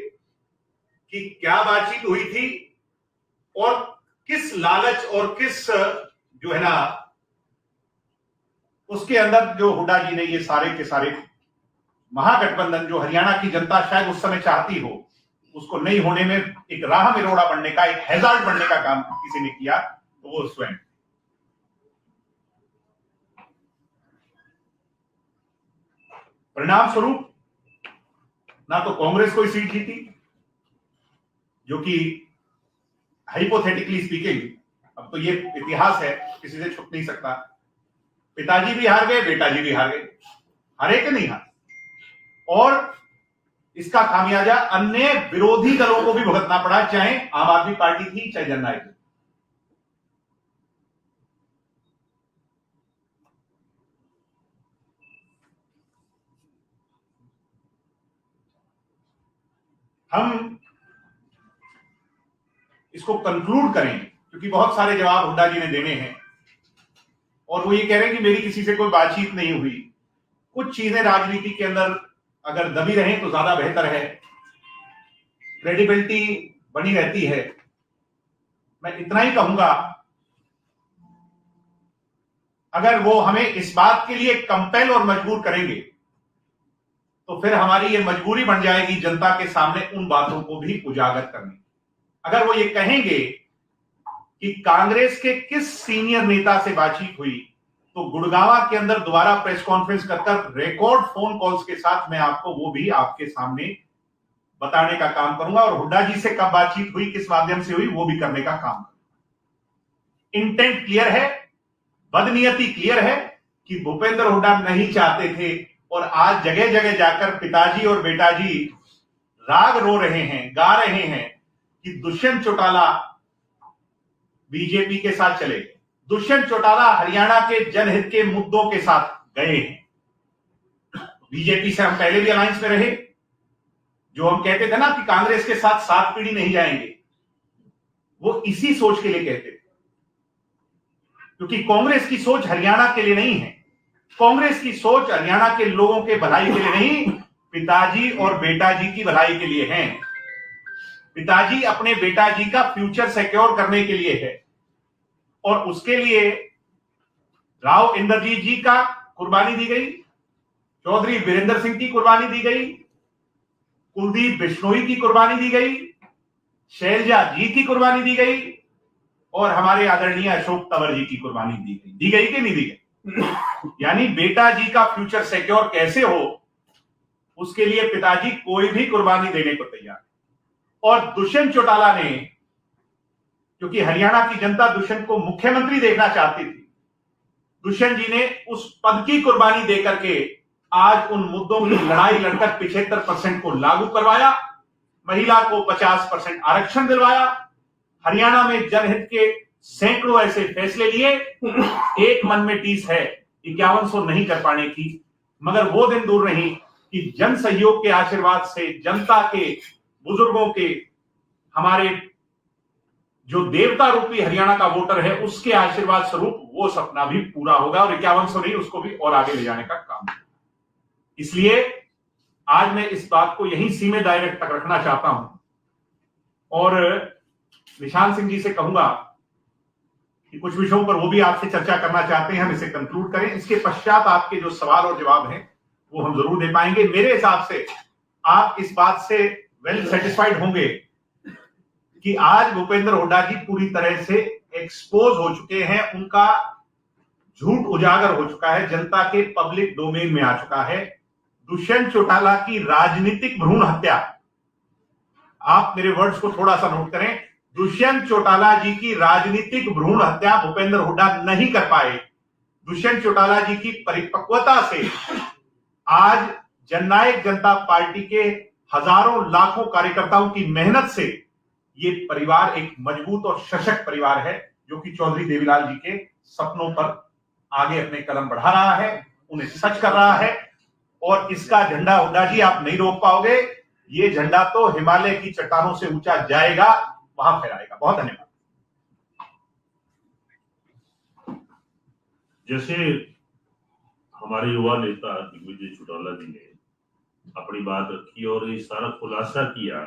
कि क्या बातचीत हुई थी और किस लालच और किस जो है ना उसके अंदर जो हुड्डा जी ने ये सारे के सारे महागठबंधन जो हरियाणा की जनता शायद उस समय चाहती हो, उसको नहीं होने में एक राह में रोड़ा बनने का, एक हैजार्ड बनने का काम किसी ने किया, तो वो स्वयं। परिणाम स्वरूप ना तो कांग्रेस कोई सीट जीती, जो कि हाइपोथेटिकली स्पीकिंग, अब तो ये इतिहास है, किसी से छुप नहीं सकता, पिताजी भी हार गए, बेटाजी भी हार गए, हर एक नहीं हार, और इसका खामियाजा अन्य विरोधी दलों को भी भुगतना पड़ा, चाहे आम आदमी पार्टी थी, चाहे जननायक थी। हम इसको कंक्लूड करें, क्योंकि बहुत सारे जवाब हुड्डा जी ने देने हैं, और वो ये कह रहे हैं कि मेरी किसी से कोई बातचीत नहीं हुई। कुछ चीजें राजनीति के अंदर अगर दबी रहें तो ज्यादा बेहतर है, क्रेडिबिलिटी बनी रहती है। मैं इतना ही कहूंगा, अगर वो हमें इस बात के लिए कंपेल और मजबूर करेंगे तो फिर हमारी ये मजबूरी बन जाएगी जनता के सामने उन बातों को भी उजागर करने। अगर वो ये कहेंगे कि कांग्रेस के किस सीनियर नेता से बातचीत हुई, तो गुड़गांवा के अंदर दोबारा प्रेस कॉन्फ्रेंस कर रिकॉर्ड फोन कॉल्स के साथ मैं आपको वो भी आपके सामने बताने का काम करूंगा, और हुड्डा जी से कब बातचीत हुई, किस माध्यम से हुई, वो भी करने का काम करूंगा। इंटेंट क्लियर है, बदनीयती क्लियर है कि भूपेंद्र हुड्डा नहीं चाहते थे, और आज जगह जगह जाकर पिताजी और बेटाजी राग रो रहे हैं, गा रहे हैं कि दुष्यंत चौटाला बीजेपी के साथ चले गए, दुष्यंत चौटाला हरियाणा के जनहित के मुद्दों के साथ गए हैं। बीजेपी से हम पहले भी अलायंस में रहे, जो हम कहते थे ना कि कांग्रेस के साथ 7 पीढ़ी नहीं जाएंगे, वो इसी सोच के लिए कहते थे, क्योंकि कांग्रेस की सोच हरियाणा के लिए नहीं है, कांग्रेस की सोच हरियाणा के लोगों के भलाई के लिए नहीं, पिताजी और बेटाजी की भलाई के लिए है। पिताजी अपने बेटाजी का फ्यूचर सिक्योर करने के लिए है, और उसके लिए राव इंद्रजीत जी का कुर्बानी दी गई, चौधरी वीरेंद्र सिंह की कुर्बानी दी गई, कुलदीप बिश्नोई की कुर्बानी दी गई, शैलजा जी की कुर्बानी दी गई, और हमारे आदरणीय अशोक तंवर जी की कुर्बानी दी गई कि नहीं दी गई। यानी बेटा जी का फ्यूचर सिक्योर कैसे हो, उसके लिए पिताजी कोई भी कुर्बानी देने को तैयार। और दुष्यंत चौटाला ने, क्योंकि हरियाणा की जनता दुष्यंत को मुख्यमंत्री देखना चाहती थी, दुष्यंत जी ने उस पद की कुर्बानी देकर के आज उन मुद्दों की लड़ाई लड़कर 75% को लागू करवाया, महिला को 50% आरक्षण दिलवाया, हरियाणा में जनहित के सैकड़ों ऐसे फैसले लिए। एक मन में टीस है 5100 नहीं कर पाने की, मगर वो दिन दूर नहीं कि जन सहयोग के आशीर्वाद से, जनता के, बुजुर्गों के, हमारे जो देवता रूपी हरियाणा का वोटर है, उसके आशीर्वाद स्वरूप वो सपना भी पूरा होगा, और 5100 नहीं, उसको भी और आगे ले जाने का काम। इसलिए आज मैं इस बात को यहीं सीमे दायरे तक रखना चाहता हूं, और निशांत सिंह जी से कहूंगा कि कुछ विषयों पर वो भी आपसे चर्चा करना चाहते हैं, हम इसे कंक्लूड करें। इसके पश्चात आपके जो सवाल और जवाब हैं वो हम जरूर दे पाएंगे। मेरे हिसाब से आप इस बात से वेल सेटिस्फाइड होंगे कि आज भूपेंद्र हुड्डा जी पूरी तरह से एक्सपोज हो चुके हैं, उनका झूठ उजागर हो चुका है, जनता के पब्लिक डोमेन में आ चुका है। दुष्यंत चौटाला की राजनीतिक भ्रूण हत्या, आप मेरे वर्ड्स को थोड़ा सा नोट करें, दुष्यंत चौटाला जी की राजनीतिक भ्रूण हत्या भूपेंद्र हुड्डा नहीं कर पाए। दुष्यंत चौटाला जी की परिपक्वता से आज जननायक जनता पार्टी के हजारों लाखों कार्यकर्ताओं की मेहनत से ये परिवार एक मजबूत और सशक्त परिवार है, जो कि चौधरी देवीलाल जी के सपनों पर आगे अपने कदम बढ़ा रहा है, उन्हें सच कर रहा है, और इसका झंडा हुड्डा जी आप नहीं रोक पाओगे। ये झंडा तो हिमालय की चट्टानों से ऊंचा जाएगा, वहां फहराएगा। बहुत धन्यवाद। जैसे हमारे युवा नेता दिग्विजय चौटाला जी ने अपनी बात रखी और ये सारा खुलासा किया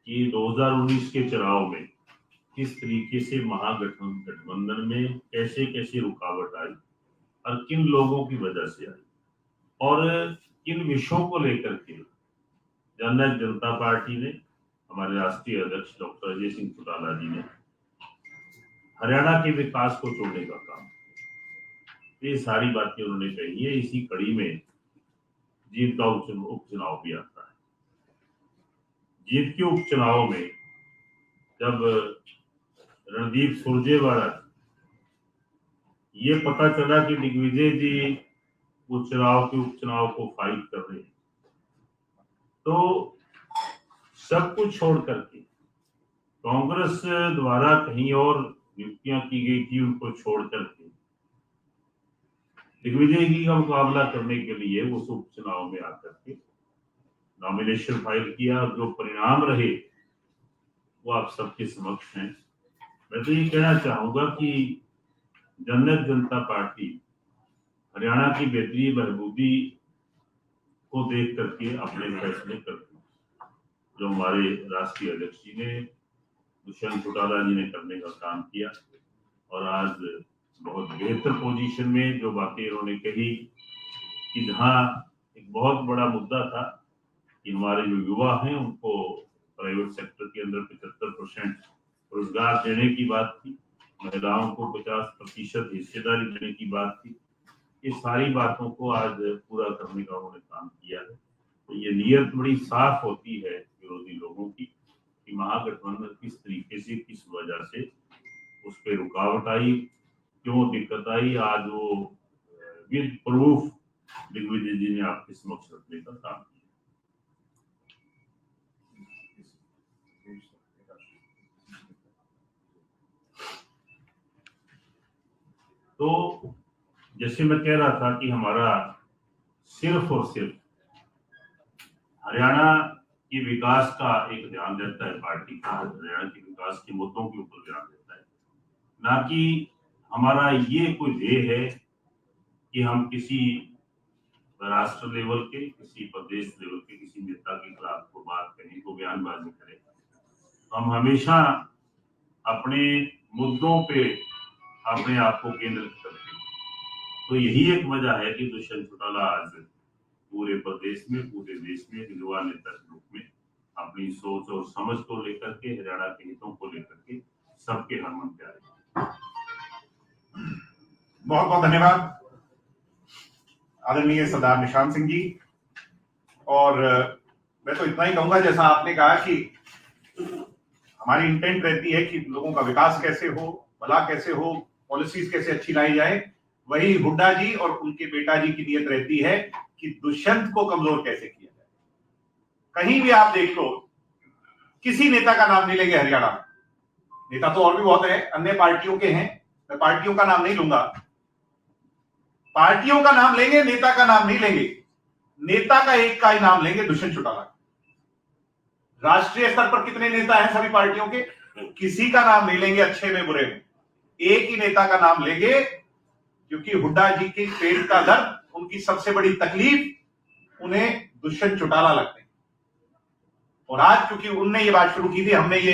कि 2019 के चुनाव में किस तरीके से महागठबंधन में कैसे कैसे रुकावट आई, और किन लोगों की वजह से आई और किन विषयों को लेकर के जननायक जनता पार्टी ने, हमारे राष्ट्रीय अध्यक्ष डॉक्टर अजय सिंह चौटाला जी ने हरियाणा के विकास को छोड़ने का काम, ये सारी बातें उन्होंने कही है। इसी कड़ी में जींद का उपचुनाव भी आता है। जींद के उपचुनाव में जब रणदीप सुरजेवाला ये पता चला कि दिग्विजय जी उपचुनाव को फाइट कर रहे हैं, तो सब कुछ छोड़ करके कांग्रेस द्वारा कहीं और नियुक्तियां की गई थी, उनको छोड़ करके दिग्विजय जी का मुकाबला करने के लिए उस उपचुनाव में आकर के नॉमिनेशन फाइल किया। जो परिणाम रहे वो आप सबके समक्ष हैं। मैं तो ये कहना चाहूंगा कि जननायक जनता पार्टी हरियाणा की बेहतरी बहबूदी को देख करके अपने फैसले करती है। जो हमारे राष्ट्रीय अध्यक्ष जी ने, दुष्यंत चौटाला जी ने करने का काम किया और आज बहुत बेहतर पोजीशन में जो बातें उन्होंने कही कि जहाँ एक बहुत बड़ा मुद्दा था कि हमारे जो युवा हैं उनको प्राइवेट सेक्टर के अंदर 75% रोजगार देने की बात थी, महिलाओं को 50% हिस्सेदारी देने की बात थी। ये सारी बातों को आज पूरा करने का उन्होंने काम किया है। तो ये नीयत बड़ी साफ होती है विरोधी लोगों की कि महागठबंधन किस तरीके से, किस वजह से उस पर रुकावट आई, क्यों दिक्कत आई। आज वो विद प्रूफ दिग्विजय जी ने आपके समक्ष रखने का काम किया। तो जैसे मैं कह रहा था कि हमारा सिर्फ और सिर्फ हरियाणा के विकास का एक ध्यान रहता है, पार्टी का हरियाणा के विकास के मुद्दों के ऊपर ध्यान देता है, ना कि हमारा ये कोई ध्येय है कि हम किसी राष्ट्र लेवल के, किसी प्रदेश लेवल के किसी नेता के खिलाफ को बात करें, को बयानबाजी करें। हम हमेशा अपने मुद्दों पे अपने आप को केंद्रित करते हैं। तो यही एक वजह है कि दुष्यंत चौटाला आज पूरे प्रदेश में, पूरे देश में युवा नेता के रूप में अपनी सोच और समझ को लेकर के, हरियाणा के हितों को लेकर के सबके हरमन प्यारे। बहुत बहुत धन्यवाद आदरणीय सरदार निशांत सिंह जी। और मैं तो इतना ही कहूंगा, जैसा आपने कहा कि हमारी इंटेंट रहती है कि लोगों का विकास कैसे हो, भला कैसे हो, पॉलिसीज कैसे अच्छी लाई जाए, वही हुड्डा जी और उनके बेटा जी की नीयत रहती है कि दुष्यंत को कमजोर कैसे किया जाए। कहीं भी आप देख लो, किसी नेता का नाम नहीं लेंगे हरियाणा में। नेता तो और भी बहुत है, अन्य पार्टियों के हैं, मैं पार्टियों का नाम नहीं लूंगा। पार्टियों का नाम लेंगे, नेता का नाम नहीं लेंगे। नेता का एक का ही नाम लेंगे, दुष्यंत चौटाला। राष्ट्रीय स्तर पर कितने नेता हैं सभी पार्टियों के, किसी का नाम नहीं लेंगे, अच्छे में बुरे में। एक ही नेता का नाम लेंगे, क्योंकि हुड्डा जी के पेट का दर्द, उनकी सबसे बड़ी तकलीफ उन्हें दुष्यंत चौटाला लगते हैं। और आज क्योंकि उनने ये बात शुरू की थी, हमने ये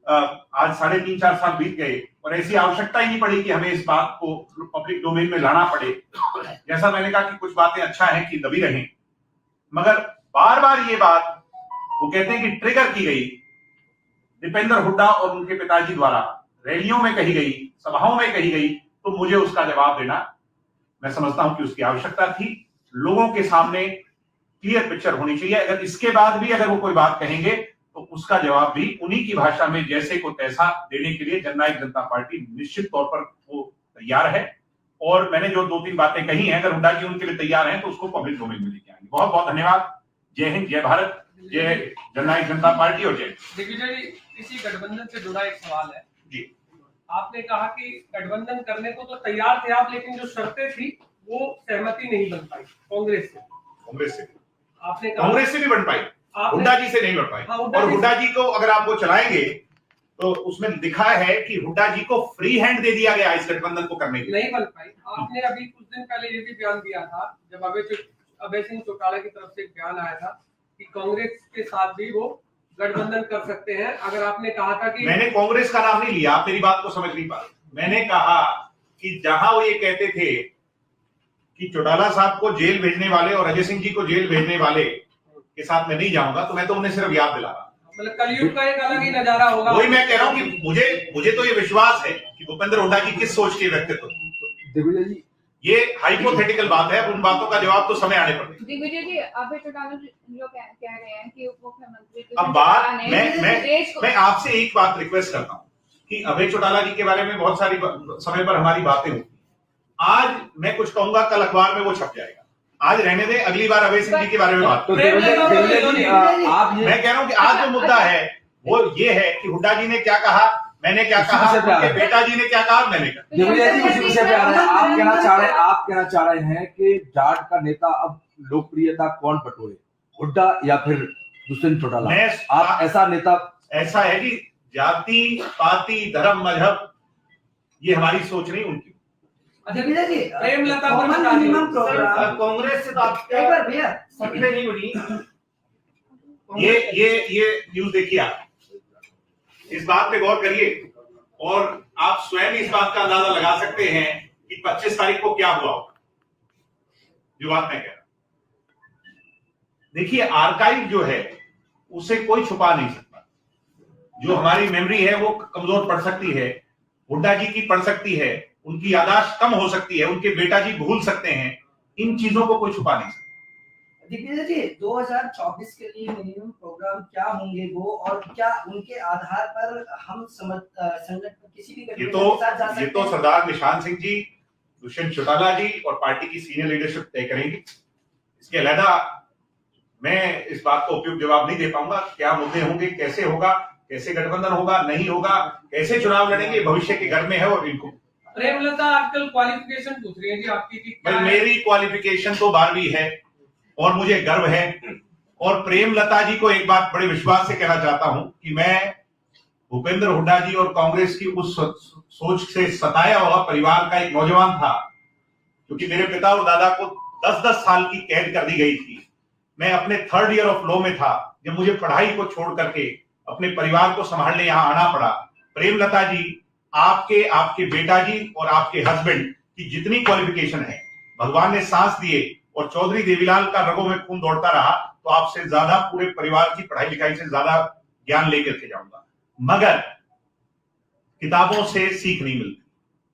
आज 3.5-4 साल बीत गए और ऐसी आवश्यकता ही नहीं पड़ी कि हमें इस बात को पब्लिक डोमेन में लाना पड़े। जैसा मैंने कहा कि कुछ बातें अच्छा है कि दबी रहें, मगर बार बार ये बात वो कहते हैं कि ट्रिगर की गई दीपेंद्र हुड्डा और उनके पिताजी द्वारा, रैलियों में कही गई, सभाओं में कही गई, तो मुझे उसका जवाब देना, मैं समझता हूं कि उसकी आवश्यकता थी। लोगों के सामने क्लियर पिक्चर होनी चाहिए। अगर इसके बाद भी अगर वो कोई बात कहेंगे तो उसका जवाब भी उन्हीं की भाषा में जैसे को तैसा देने के लिए जननायक जनता पार्टी निश्चित तौर पर वो तैयार है। और मैंने जो 2-3 बातें कही हैं, अगर हुड्डा जी उनके लिए तैयार हैं तो उसको पब्लिक डोमेन में लेके आएंगे। बहुत बहुत धन्यवाद। जय हिंद, जय भारत, जय जननायक जनता पार्टी और जय। दिग्विजय जी, इसी गठबंधन से जुड़ा एक सवाल है जी। आपने कहा कि गठबंधन करने को तो तैयार थे आप, लेकिन जो शर्तें थी वो सहमति नहीं बन पाई कांग्रेस से। आपने कहा कांग्रेस से भी बन पाई, हुड्डा जी से नहीं बन पाई। और हुड्डा जी को अगर आप वो चलाएंगे तो उसमें लिखा है कि हुड्डा जी को फ्री हैंड दे दिया गया इस गठबंधन को करने के लिए। नहीं बन पाई। आपने अभी कुछ दिन पहले ये भी बयान दिया था, जब अभय सिंह चौटाला की तरफ से एक बयान आया था कि कांग्रेस के साथ भी वो गठबंधन कर सकते हैं। अगर आपने कहा था कि मैंने कांग्रेस का नाम नहीं लिया, आप मेरी बात को समझ नहीं पा रहे। मैंने कहा कि जहां वो ये कहते थे कि चौटाला साहब को जेल भेजने वाले और अजय सिंह जी को जेल भेजने वाले के साथ मैं नहीं जाऊंगा, तो मैं तो उन्हें सिर्फ याद दिला रहा हूं। मतलब कलयुग का एक अलग ही नजारा होगा। वही मैं कह रहा हूं कि मुझे तो ये विश्वास है कि भूपेंद्र हुड्डा की किस सोच के व्यक्तित्व। दिग्विजय जी, ये हाइपोथेटिकल बात है, उन बातों का जवाब तो समय आने पर। दिग्विजय जी, अभय चौटाला जो कह रहे हैं कि उप मुख्यमंत्री अब बात मैं आपसे एक बात रिक्वेस्ट करता हूं कि अभय चौटाला जी के बारे में बहुत सारी समय पर हमारी बातें होती, आज मैं कुछ कहूंगा कल अखबार में वो छप जाएगा, आज रहने दें, अगली बार अभय सिंह जी के बारे में बात। तो दिग्विजय जी, आप ये मैं कह रहा हूं कि आज जो मुद्दा है वो ये है कि हुड्डा जी ने क्या कहा, मैंने क्या कहा, उनके बेटा जी ने क्या कहा, मैंने कहा। दिग्विजय जी उसी विषय पे आ रहे हैं। आप कहना चाह रहे हैं कि जाट का नेता अब लोकप्रियता कौन बटोरे, हुड्डा या फिर दुष्यंत चौटाला? आप ऐसा नेता, ऐसा है कि जाति पाति धर्म मजहब ये हमारी सोच नहीं, उनकी। दिग्विजय जी, प्रेमलता कांग्रेस से तो आप एक बार भैया सत्ता नहीं बनी। ये न्यूज देखिए, आप इस बात पे गौर करिए और आप स्वयं इस बात का अंदाजा लगा सकते हैं कि 25 तारीख को क्या हुआ होगा, जो बात मैं कह रहा हूं। देखिए, आर्काइव जो है उसे कोई छुपा नहीं सकता। जो हमारी मेमोरी है वो कमजोर पड़ सकती है, हुड्डा जी की पड़ सकती है, उनकी याददाश्त कम हो सकती है, उनके बेटा जी भूल सकते हैं, इन चीजों को कोई छुपा नहीं सकता। दिग्विजय जी, 2024 के लिए मिनिमम प्रोग्राम क्या होंगे वो, और क्या उनके आधार पर हम संगठन किसी भी ये तो सरदार निशान सिंह जी, दुष्यंत चौटाला जी और पार्टी की सीनियर लीडरशिप तय करेंगे। इसके अलावा मैं इस बात को उपयुक्त जवाब नहीं दे पाऊंगा। क्या मुद्दे होंगे, कैसे होगा, कैसे गठबंधन होगा, नहीं होगा, कैसे चुनाव लड़ेंगे, भविष्य के घर में है। और इनको प्रेमलता आजकल क्वालिफिकेशन पूछ रही है जी आपकी कि भाई, मेरी क्वालिफिकेशन तो 12वीं है और मुझे गर्व है। और प्रेमलता जी को एक बात बड़े विश्वास से कहना चाहता हूं कि मैं भूपेंद्र हुड्डा जी और कांग्रेस की उस सोच से सताया हुआ परिवार का एक नौजवान था, क्योंकि मेरे पिता और दादा को 10-10 साल की कैद कर दी गई थी। मैं अपने 3rd ईयर ऑफ लॉ में था जब मुझे पढ़ाई को छोड़ करके अपने परिवार को संभालने यहां आना पड़ा। प्रेमलता जी, आपके बेटा जी और आपके हस्बैंड की जितनी क्वालिफिकेशन है, भगवान ने सांस दिए और चौधरी देवीलाल का रगों में खून दौड़ता रहा, तो आपसे ज्यादा पूरे परिवार की पढ़ाई लिखाई से ज्यादा ज्ञान लेकर के जाऊंगा। मगर किताबों से सीख नहीं मिलती,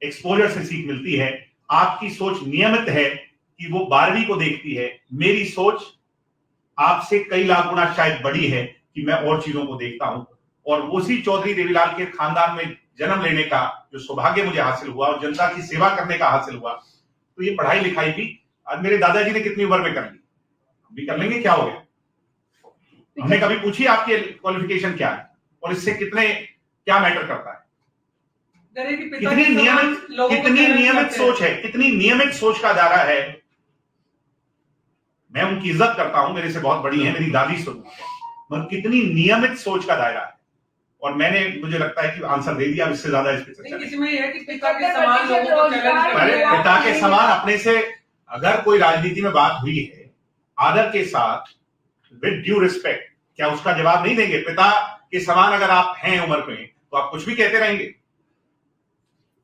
एक्सपोजर से सीख मिलती है। आपकी सोच नियमित है कि वो 12वीं को देखती है, मेरी सोच आपसे कई लाख गुना शायद बड़ी है कि मैं और चीजों को देखता हूं। और उसी चौधरी देवीलाल के खानदान में जन्म लेने का जो सौभाग्य मुझे हासिल हुआ और जनता की सेवा करने का हासिल हुआ, तो ये पढ़ाई लिखाई भी आज मेरे दादाजी ने कितनी उम्र में कर ली, हम भी कर लेंगे। क्या हो गया? हमने कभी पूछी आपकी क्वालिफिकेशन क्या है और इससे क्या मैटर करता है? कितनी नियमित सोच है, कितनी नियमित सोच का दायरा है। मैं उनकी इज्जत करता हूं, मेरे से बहुत बड़ी है, मेरी दादी सुन, मगर कितनी नियमित सोच का दायरा है। और मुझे लगता है कि आंसर दे दिया, इससे ज्यादा इस पे चर्चा नहीं। इसमें है कि पिता के समान लोगों को चैलेंज अरे पिता के समान अपने से अगर कोई राजनीति में बात हुई है, आदर के साथ, विद ड्यू रिस्पेक्ट, क्या उसका जवाब नहीं देंगे? पिता के समान अगर आप हैं उम्र में, तो आप कुछ भी कहते रहेंगे।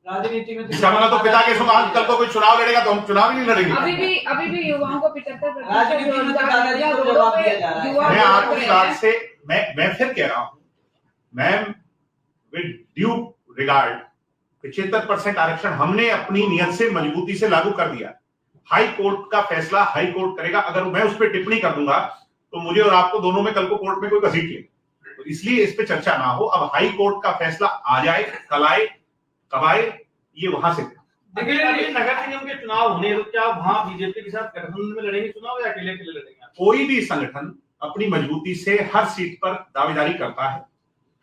राजनीति में इसका मतलब तो पिता के समान कल को कोई चुनाव लड़ेगा तो हम चुनाव ही नहीं लड़ेंगे। अभी भी युवाओं को 75% मैं आपकी बात से मैं फिर कह रहा हूं, मैम, विद ड्यू रिगार्ड, 75% आरक्षण हमने अपनी नियत से मजबूती से लागू कर दिया। हाई कोर्ट का फैसला हाई कोर्ट करेगा। अगर मैं उस पर टिप्पणी कर दूंगा तो मुझे और आपको दोनों में कल को कोर्ट में कोई घसीट लेगा, तो इसलिए इस पे चर्चा ना हो। अब हाई कोर्ट का फैसला आ जाए, कल आए, कब आए, ये वहां से। नगर निगम के चुनाव होने, तो क्या वहां बीजेपी के साथ गठबंधन में लड़ेंगे चुनाव या अकेले लड़ेंगे? कोई भी संगठन अपनी मजबूती से हर सीट पर दावेदारी करता है।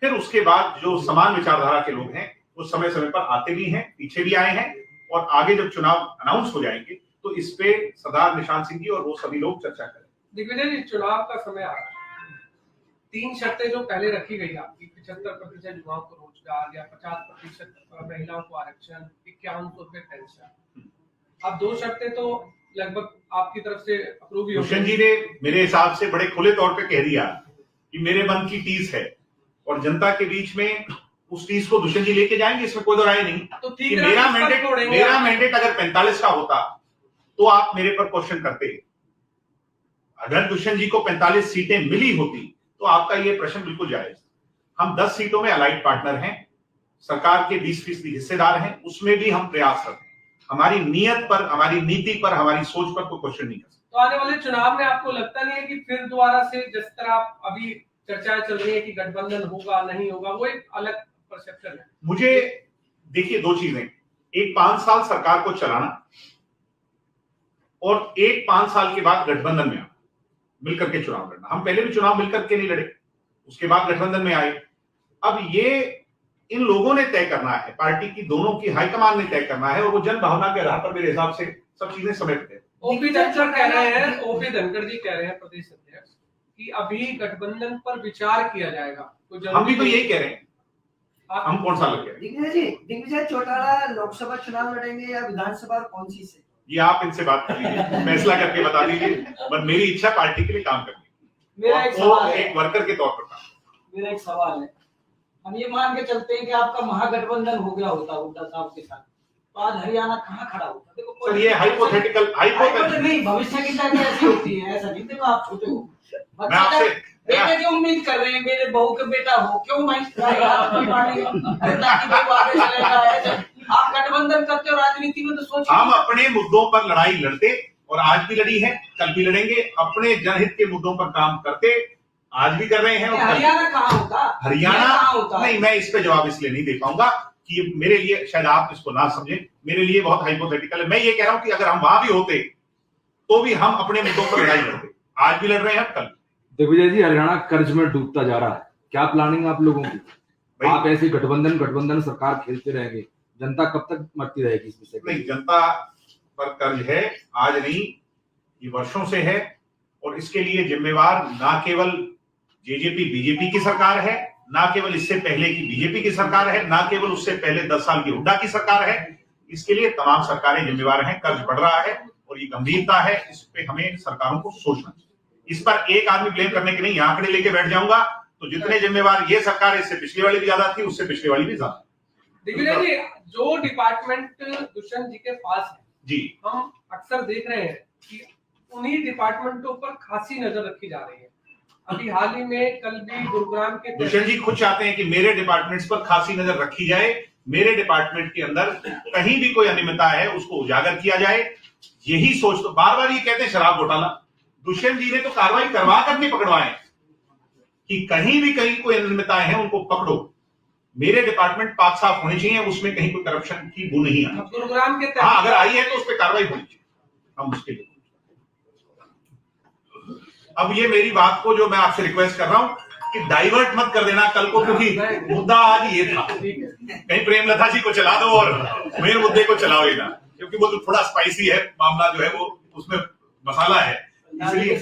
फिर उसके बाद जो समान विचारधारा के लोग हैं वो समय समय पर आते भी हैं, पीछे भी आए हैं, और आगे जब चुनाव अनाउंस हो जाएंगे तो इस पे सरदार निशान सिंह जी और वो सभी लोग चर्चा करें। दिग्विजय जी, चुनाव का समय आ रहा है। 3 शर्तें जो पहले रखी गई आपकी, 75% युवाओं को रोजगार या 50% महिलाओं को आरक्षण, 5100 रुपए पेंशन। अब 2 शर्तें तो लगभग आपकी तरफ से अप्रूव ही हो गई। दुष्यंत जी ने मेरे हिसाब से बड़े खुले तौर पे कह दिया कि मेरे मन की टीस है, और जनता के बीच में उस टीस को दुष्यंत जी लेके जाएंगे, इसमें कोई दो राय नहीं। तो कि मेरा मैंडेट अगर 45 का होता तो आप मेरे पर क्वेश्चन करते। अगर दुष्यंत जी को 45 सीटें मिली होती तो आपका ये प्रश्न बिल्कुल जायज। हम 10 सीटों में अलाइड पार्टनर हैं, सरकार के 20% हिस्सेदार हैं, उसमें भी हम प्रयासरत हैं। हमारी नीयत पर, हमारी नीति पर, हमारी सोच पर कोई क्वेश्चन नहीं कर सकता। तो आने वाले चुनाव में आपको लगता नहीं है कि फिर दोबारा से जिस तरह अभी चर्चाएं चल रही है कि गठबंधन होगा नहीं होगा, वो एक अलग परसेप्शन है? मुझे देखिए, दो चीजें, एक 5 साल सरकार को चलाना और एक 5 साल के बाद गठबंधन में आना, मिलकर के चुनाव लड़ना। हम पहले भी चुनाव मिलकर के नहीं लड़े, उसके बाद गठबंधन में आए। अब ये इन लोगों ने तय करना है, पार्टी की दोनों की हाईकमान ने तय करना है, और वो जन भावना के आधार पर मेरे हिसाब से सब चीजें समेटते हैं। ओपी धनखड़ कह रहे हैं, ओपी धनखड़ जी कह रहे हैं, प्रदेश अध्यक्ष, कि अभी गठबंधन पर विचार किया जाएगा। हम भी तो यही कह रहे हैं। हम कौन सा लग रहे हैं? दिग्विजय चौटाला लोकसभा चुनाव लड़ेंगे या विधानसभा, कौन सी से? ये आप इनसे बात कर लीजिए, फैसला करके बता दीजिए। बट मेरी इच्छा पार्टी के लिए काम करनी है, मेरा एक सवाल है, एक वर्कर के तौर पर काम। मेरा एक सवाल है, हम ये मान के चलते हैं कि आपका महागठबंधन हो गया होता हुड्डा साहब के साथ, तो आज हरियाणा कहाँ खड़ा होता? देखो सर, ये हाइपोथेटिकल नहीं, भविष्य की तैयारी ऐसी होती है, ऐसा नहीं। देखो आप छोटे हो, मैं आपसे बेटे की उम्मीद कर रहे हैं, मेरे बहू के बेटा हो, क्यों मैं अपनी पार्टी ताकि वो आगे चलेगा। ऐसे आप गठबंधन करते हो, राजनीति में तो सोचिए। हम अपने मुद्दों पर लड़ाई लड़ते, और आज भी लड़ी है, कल भी लड़ेंगे। अपने जनहित के मुद्दों पर काम करते, आज भी कर रहे हैं। और हरियाणा कहाँ होता? हरियाणा नहीं, मैं इस पे जवाब इसलिए नहीं दे पाऊंगा कि मेरे लिए, शायद आप इसको ना समझें, मेरे लिए बहुत हाइपोथेटिकल है। मैं ये कह रहा हूं कि अगर हम वहां भी होते तो भी हम अपने मुद्दों पर लड़ाई लड़ते, आज भी लड़ रहे हैं, कल। दिग्विजय जी, हरियाणा कर्ज में डूबता जा रहा है, क्या प्लानिंग आप लोगों की? आप ऐसे गठबंधन सरकार खेलते रहेंगे, जनता कब तक मरती रहेगी इस विषय? नहीं, जनता पर कर्ज है, आज नहीं, ये वर्षों से है, और इसके लिए जिम्मेवार ना केवल जेजेपी बीजेपी की सरकार है, ना केवल इससे पहले की बीजेपी की सरकार है, ना केवल उससे पहले 10 साल की हुड्डा की सरकार है। इसके लिए तमाम सरकारें जिम्मेवार हैं। कर्ज बढ़ रहा है और ये गंभीरता है, इस पे हमें सरकारों को सोचना चाहिए। इस पर एक आदमी ब्लेम करने के नहीं, आंकड़े लेके बैठ जाऊंगा तो जितने जिम्मेवार ये सरकार है, इससे पिछले वाली भी ज्यादा थी, उससे पिछले वाली भी ज्यादा। दिग्विजय जी, जो डिपार्टमेंट दुष्यंत जी के पास है जी, हम अक्सर देख रहे हैं कि उन्हीं डिपार्टमेंटों पर खासी नजर रखी जा रही है। अभी हाल ही में कल भी गुरुग्राम के दुष्यंत जी खुद चाहते हैं कि मेरे डिपार्टमेंट्स पर खासी नजर रखी जाए, मेरे डिपार्टमेंट के अंदर कहीं भी कोई अनियमितता है उसको उजागर किया जाए। यही सोच, तो बार बार ये कहते हैं शराब घोटाला, दुष्यंत जी ने तो कार्रवाई करवा कर नहीं पकड़वाए कि कहीं भी कहीं कोई अनियमितताएं हैं उनको पकड़ो। मेरे डिपार्टमेंट पाक साफ होने चाहिए, उसमें कहीं कोई करप्शन की बू नहीं आनी। गुरुग्राम के हाँ, अगर आई है तो उस पर कार्रवाई होनी चाहिए, हम उसके लिए। अब ये मेरी बात को जो मैं आपसे रिक्वेस्ट कर रहा हूं कि डाइवर्ट मत कर देना कल को, क्योंकि मुद्दा आज ये था। कहीं प्रेमलता जी को चला दो और मेरे मुद्दे को चलाओ ही ना, क्योंकि वो तो थोड़ा स्पाइसी है मामला, जो है वो उसमें मसाला है, इसलिए